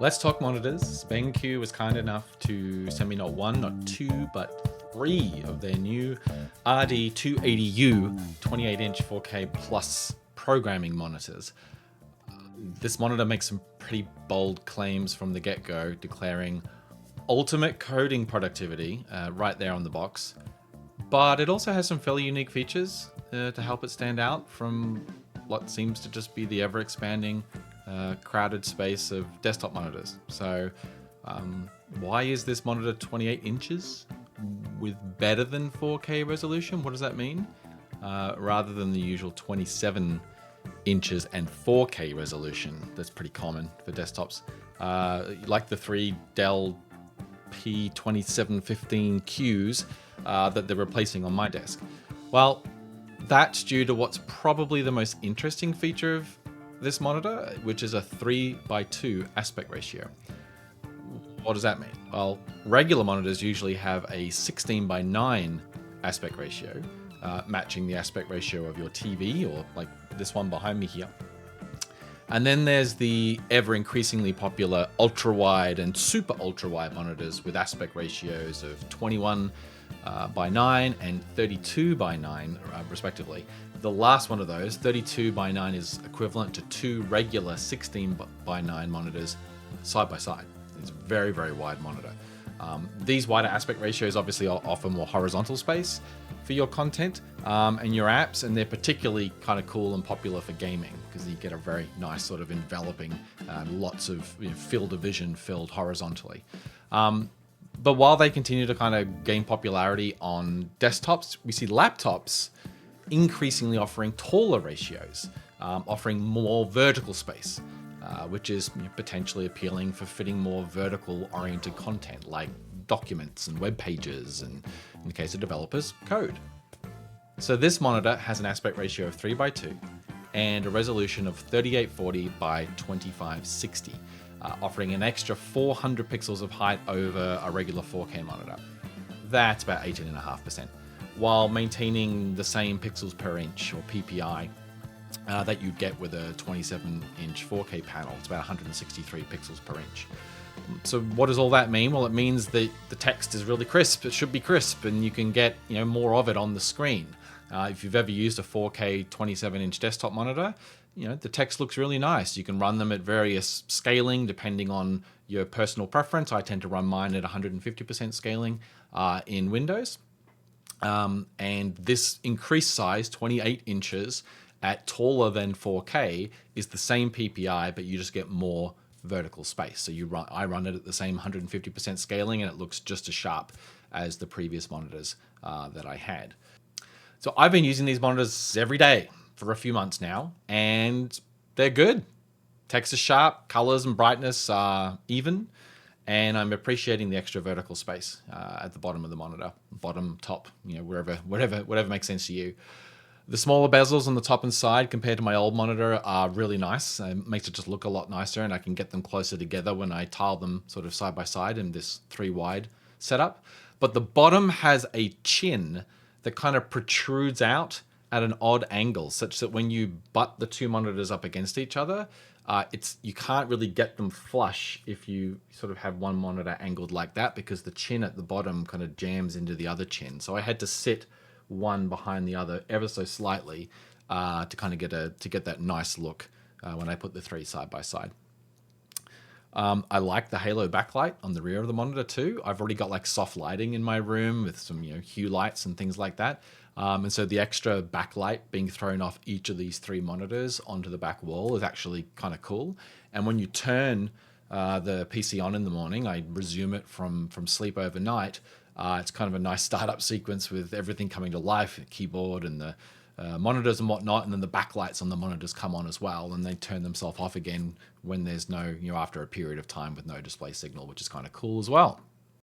Let's talk monitors. BenQ was kind enough to send me not one, not two, but three of their new RD280U 28-inch 4K plus programming monitors. This monitor makes some pretty bold claims from the get-go, declaring ultimate coding productivity right there on the box. But it also has some fairly unique features to help it stand out from what seems to just be the ever-expanding crowded space of desktop monitors. So why is this monitor 28 inches with better than 4K resolution? What does that mean? Rather than the usual 27 inches and 4K resolution that's pretty common for desktops. Like the three Dell P2715Qs that they're replacing on my desk. Well, that's due to what's probably the most interesting feature of this monitor, which is a 3:2 aspect ratio. What does that mean? Well, regular monitors usually have a 16:9 aspect ratio, matching the aspect ratio of your TV, or like this one behind me here. And then there's the ever increasingly popular ultra wide and super ultra wide monitors with aspect ratios of 21:9 and 32:9 respectively. The last one of those, 32:9, is equivalent to two regular 16:9 monitors side by side. It's a very, very wide monitor. These wider aspect ratios obviously offer more horizontal space for your content and your apps, and they're particularly kind of cool and popular for gaming because you get a very nice sort of enveloping, lots of field of vision filled horizontally. But while they continue to kind of gain popularity on desktops, we see laptops increasingly offering taller ratios, offering more vertical space, which is potentially appealing for fitting more vertical oriented content like documents and web pages, and in the case of developers, code. So this monitor has an aspect ratio of 3:2 and a resolution of 3840 by 2560, offering an extra 400 pixels of height over a regular 4K monitor. That's about 18.5%, while maintaining the same pixels per inch, or PPI, that you'd get with a 27-inch 4K panel. It's about 163 pixels per inch. So what does all that mean? Well, it means that the text is really crisp. It should be crisp, and you can get more of it on the screen. If you've ever used a 4K 27-inch desktop monitor, the text looks really nice. You can run them at various scaling depending on your personal preference. I tend to run mine at 150% scaling in Windows. And this increased size, 28 inches, at taller than 4K, is the same PPI, but you just get more vertical space. So I run it at the same 150% scaling, and it looks just as sharp as the previous monitors that I had. So I've been using these monitors every day for a few months now, and they're good. Text is sharp, colors and brightness are even, and I'm appreciating the extra vertical space at the bottom of the monitor, bottom, top, whatever makes sense to you. The smaller bezels on the top and side compared to my old monitor are really nice. It makes it just look a lot nicer, and I can get them closer together when I tile them sort of side by side in this 3-wide setup. But the bottom has a chin that kind of protrudes out at an odd angle, such that when you butt the two monitors up against each other, you can't really get them flush if you sort of have one monitor angled like that, because the chin at the bottom kind of jams into the other chin. So I had to sit one behind the other ever so slightly to kind of get that nice look when I put the three side by side. I like the halo backlight on the rear of the monitor too. I've already got like soft lighting in my room with some hue lights and things like that. And so the extra backlight being thrown off each of these three monitors onto the back wall is actually kind of cool. And when you turn the PC on in the morning, I resume it from sleep overnight. It's kind of a nice startup sequence with everything coming to life, the keyboard and the monitors and whatnot, and then the backlights on the monitors come on as well, and they turn themselves off again when there's no, after a period of time with no display signal, which is kind of cool as well.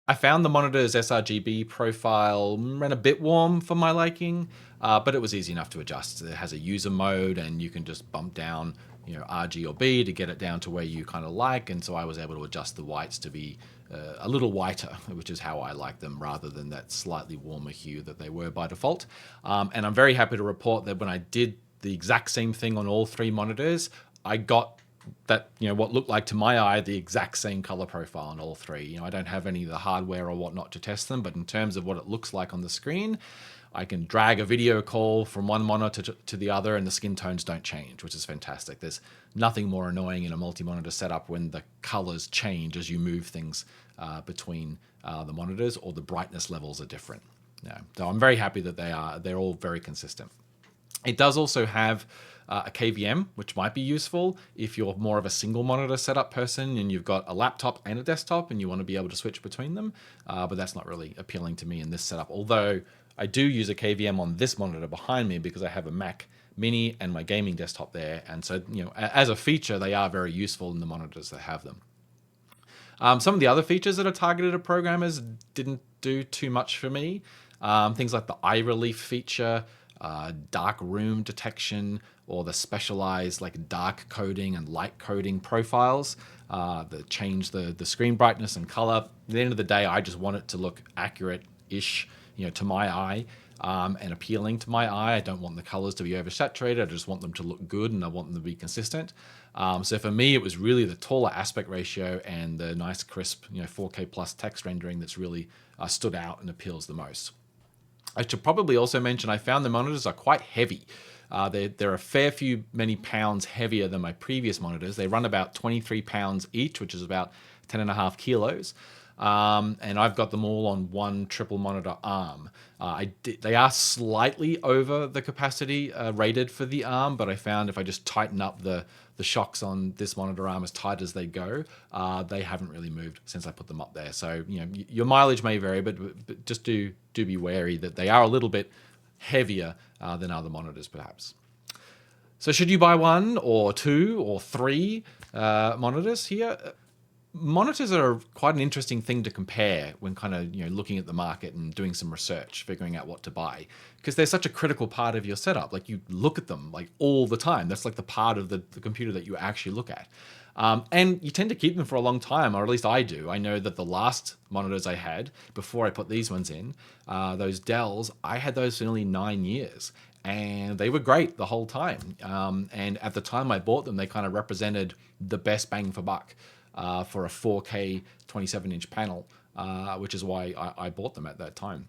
I found the monitor's sRGB profile ran a bit warm for my liking, but it was easy enough to adjust. It has a user mode, and you can just bump down RG or B to get it down to where you kind of like, and so I was able to adjust the whites to be a little whiter, which is how I like them, rather than that slightly warmer hue that they were by default. And I'm very happy to report that when I did the exact same thing on all three monitors, I got that, what looked like to my eye the exact same color profile on all three. I don't have any of the hardware or whatnot to test them, but in terms of what it looks like on the screen, I can drag a video call from one monitor to the other and the skin tones don't change, which is fantastic. There's nothing more annoying in a multi-monitor setup when the colors change as you move things between the monitors, or the brightness levels are different. Yeah. So I'm very happy that they're all very consistent. It does also have a KVM, which might be useful if you're more of a single monitor setup person and you've got a laptop and a desktop and you want to be able to switch between them. But that's not really appealing to me in this setup. Although I do use a KVM on this monitor behind me because I have a Mac Mini and my gaming desktop there. And so, as a feature, they are very useful in the monitors that have them. Some of the other features that are targeted at programmers didn't do too much for me. Things like the eye relief feature, dark room detection, or the specialized like dark coding and light coding profiles that change the screen brightness and color. At the end of the day, I just want it to look accurate-ish, to my eye, and appealing to my eye. I don't want the colors to be oversaturated. I just want them to look good, and I want them to be consistent. So for me, it was really the taller aspect ratio and the nice crisp, 4K plus text rendering that's really stood out and appeals the most. I should probably also mention I found the monitors are quite heavy. They're a fair few many pounds heavier than my previous monitors. They run about 23 pounds each, which is about 10.5 kilos. And I've got them all on one triple monitor arm. They are slightly over the capacity rated for the arm, but I found if I just tighten up the shocks on this monitor arm as tight as they go, they haven't really moved since I put them up there. So your mileage may vary, but just do be wary that they are a little bit heavier than other monitors perhaps. So should you buy one or two or three monitors here? Monitors are quite an interesting thing to compare when kind of looking at the market and doing some research, figuring out what to buy, because they're such a critical part of your setup. Like, you look at them like all the time. That's like the part of the computer that you actually look at, and you tend to keep them for a long time, or at least I do. I know that the last monitors I had before I put these ones in, those Dells, I had those for nearly 9 years. And they were great the whole time. And at the time I bought them, they kind of represented the best bang for buck for a 4K 27-inch panel, which is why I bought them at that time.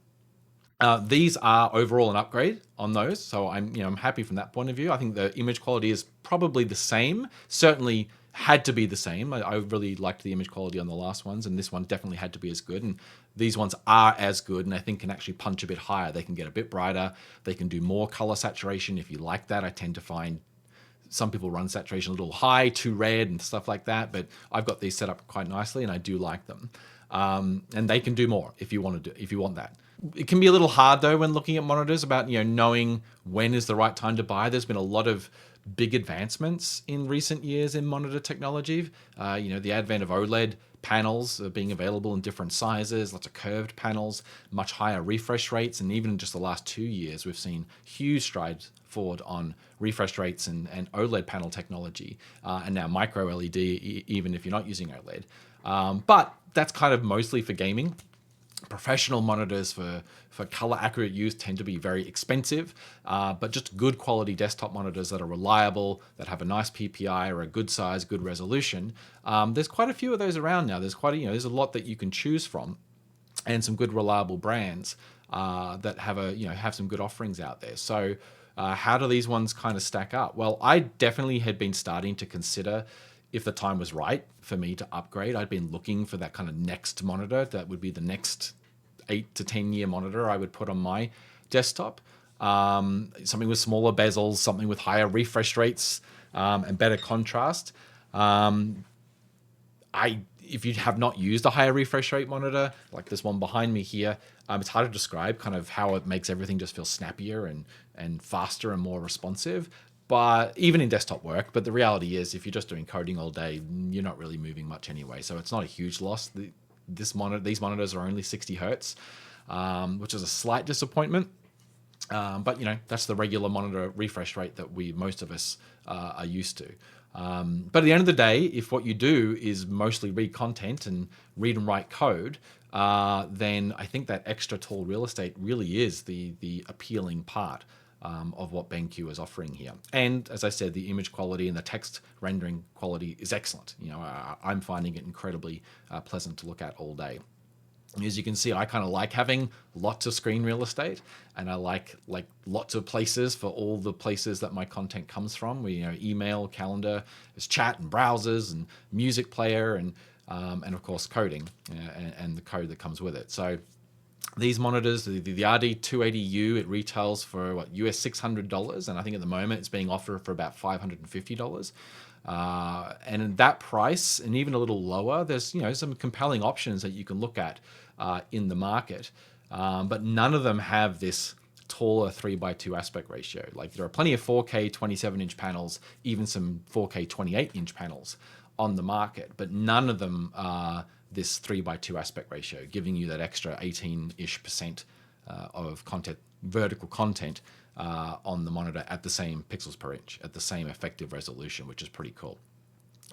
These are overall an upgrade on those, so I'm happy from that point of view. I think the image quality is probably the same. Certainly had to be the same. I really liked the image quality on the last ones, and this one definitely had to be as good. And these ones are as good, and I think can actually punch a bit higher. They can get a bit brighter. They can do more color saturation if you like that. I tend to find some people run saturation a little high, too red and stuff like that, but I've got these set up quite nicely and I do like them. And they can do more if you want that. It can be a little hard though when looking at monitors about knowing when is the right time to buy. There's been a lot of big advancements in recent years in monitor technology. The advent of OLED panels being available in different sizes, lots of curved panels, much higher refresh rates, and even in just the last 2 years, we've seen huge strides forward on refresh rates and OLED panel technology, and now micro LED, even if you're not using OLED. But that's kind of mostly for gaming. Professional monitors for color accurate use tend to be very expensive, but just good quality desktop monitors that are reliable, that have a nice PPI or a good size, good resolution. There's quite a few of those around now. There's there's a lot that you can choose from, and some good reliable brands that have some good offerings out there. So how do these ones kind of stack up? Well, I definitely had been starting to consider if the time was right for me to upgrade. I'd been looking for that kind of next monitor that would be the next 8 to 10 year monitor I would put on my desktop. Something with smaller bezels, something with higher refresh rates, and better contrast. If you have not used a higher refresh rate monitor, like this one behind me here, it's hard to describe kind of how it makes everything just feel snappier and faster and more responsive. But even in desktop work, but the reality is if you're just doing coding all day, you're not really moving much anyway. So it's not a huge loss. These monitors are only 60 hertz, which is a slight disappointment. But that's the regular monitor refresh rate that most of us are used to. But at the end of the day, if what you do is mostly read content and read and write code, then I think that extra tall real estate really is the appealing part of what BenQ is offering here. And as I said, the image quality and the text rendering quality is excellent. I'm finding it incredibly pleasant to look at all day. As you can see, I kind of like having lots of screen real estate, and I like lots of places for all the places that my content comes from. Email, calendar, there's chat and browsers and music player, and of course coding and the code that comes with it. So these monitors, the RD280U, it retails for what, US $600, and I think at the moment it's being offered for about $550. And in that price, and even a little lower, there's some compelling options that you can look at in the market, but none of them have this taller 3:2 aspect ratio. Like, there are plenty of 4K 27-inch panels, even some 4K 28-inch panels on the market, but none of them are this 3:2 aspect ratio, giving you that extra 18-ish% of content, vertical content on the monitor at the same pixels per inch, at the same effective resolution, which is pretty cool.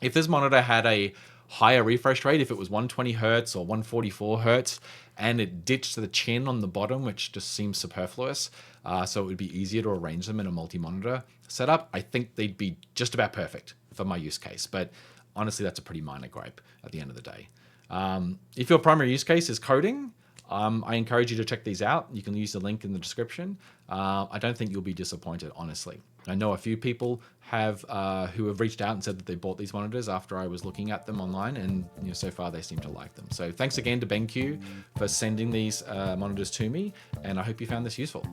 If this monitor had a higher refresh rate, if it was 120 hertz or 144 hertz, and it ditched the chin on the bottom, which just seems superfluous, so it would be easier to arrange them in a multi-monitor setup, I think they'd be just about perfect for my use case. But honestly, that's a pretty minor gripe at the end of the day. If your primary use case is coding, I encourage you to check these out. You can use the link in the description. I don't think you'll be disappointed, honestly. I know a few people who have reached out and said that they bought these monitors after I was looking at them online, and so far they seem to like them. So thanks again to BenQ for sending these monitors to me, and I hope you found this useful.